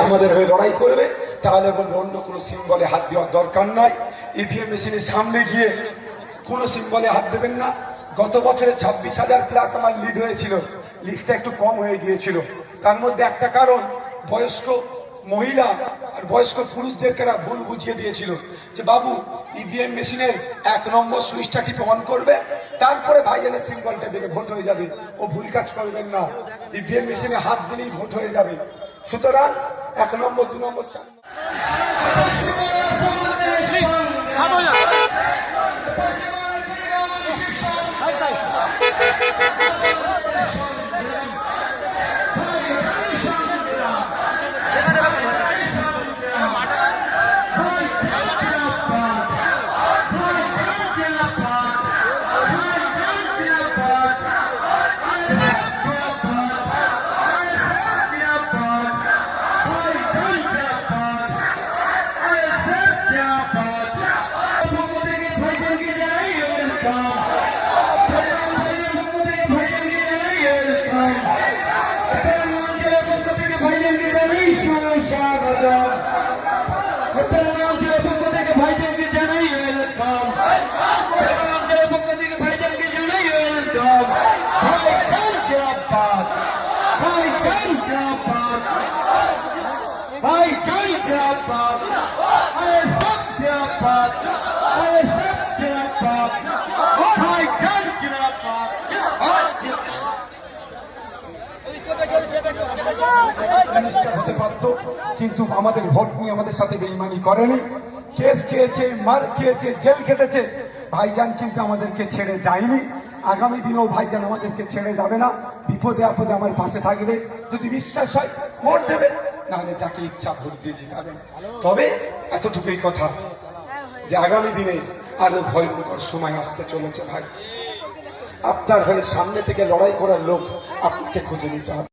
আমাদের হয়ে লড়াই করবে, তাহলে বলবো অন্য কোনো সিম্বলে হাত দেওয়ার দরকার নাই। ইভিএম মেশিনের সামনে গিয়ে কোনো সিম্বলে হাত দেবেন না। গত বছরে 26,000 প্লাস আমার লিড হয়েছিল, লিডটা একটু কম হয়ে গিয়েছিল। তার মধ্যে একটা কারণ, বয়স্ক মহিলা আর বয়স্ক পুরুষদেরকে ভুল বুঝিয়ে দিয়েছিল যে বাবু ইভিএম মেশিনের 1 নম্বর সুইচটা টিপে অন করবে, তারপরে ভাইজানের সিম্বলটা দেখে ভোট হয়ে যাবে। ও ভুল কাজ করবেন না, ইভিএম মেশিনে হাত দিলেই ভোট হয়ে যাবে। সুতরাং 1 নম্বর 2 নম্বর 4 হতে পারত, কিন্তু আমাদের ভোট নিয়ে আমাদের সাথে বেইমানি করেনি। কেস খেয়েছে, মার খেয়েছে, জেল খেটেছে, ভাইজান কিন্তু আমাদেরকে ছেড়ে যায়নি। আগামী দিনেও ভাইজান আমাদেরকে ছেড়ে যাবে না। বিপদে আপদে আমার পাশে থাকবে। যদি বিশ্বাস হয় ভোট দেবে, নাহলে যাকে ইচ্ছা ভোট দিয়ে জিতাবেন। তবে এতটুকুই কথা যে আগামী দিনে আরো ভয়ঙ্কর সময় আসতে চলেছে। ভাই, আপনার হয়ে সামনে থেকে লড়াই করার লোক আপনাকে খুঁজে নিতে হবে।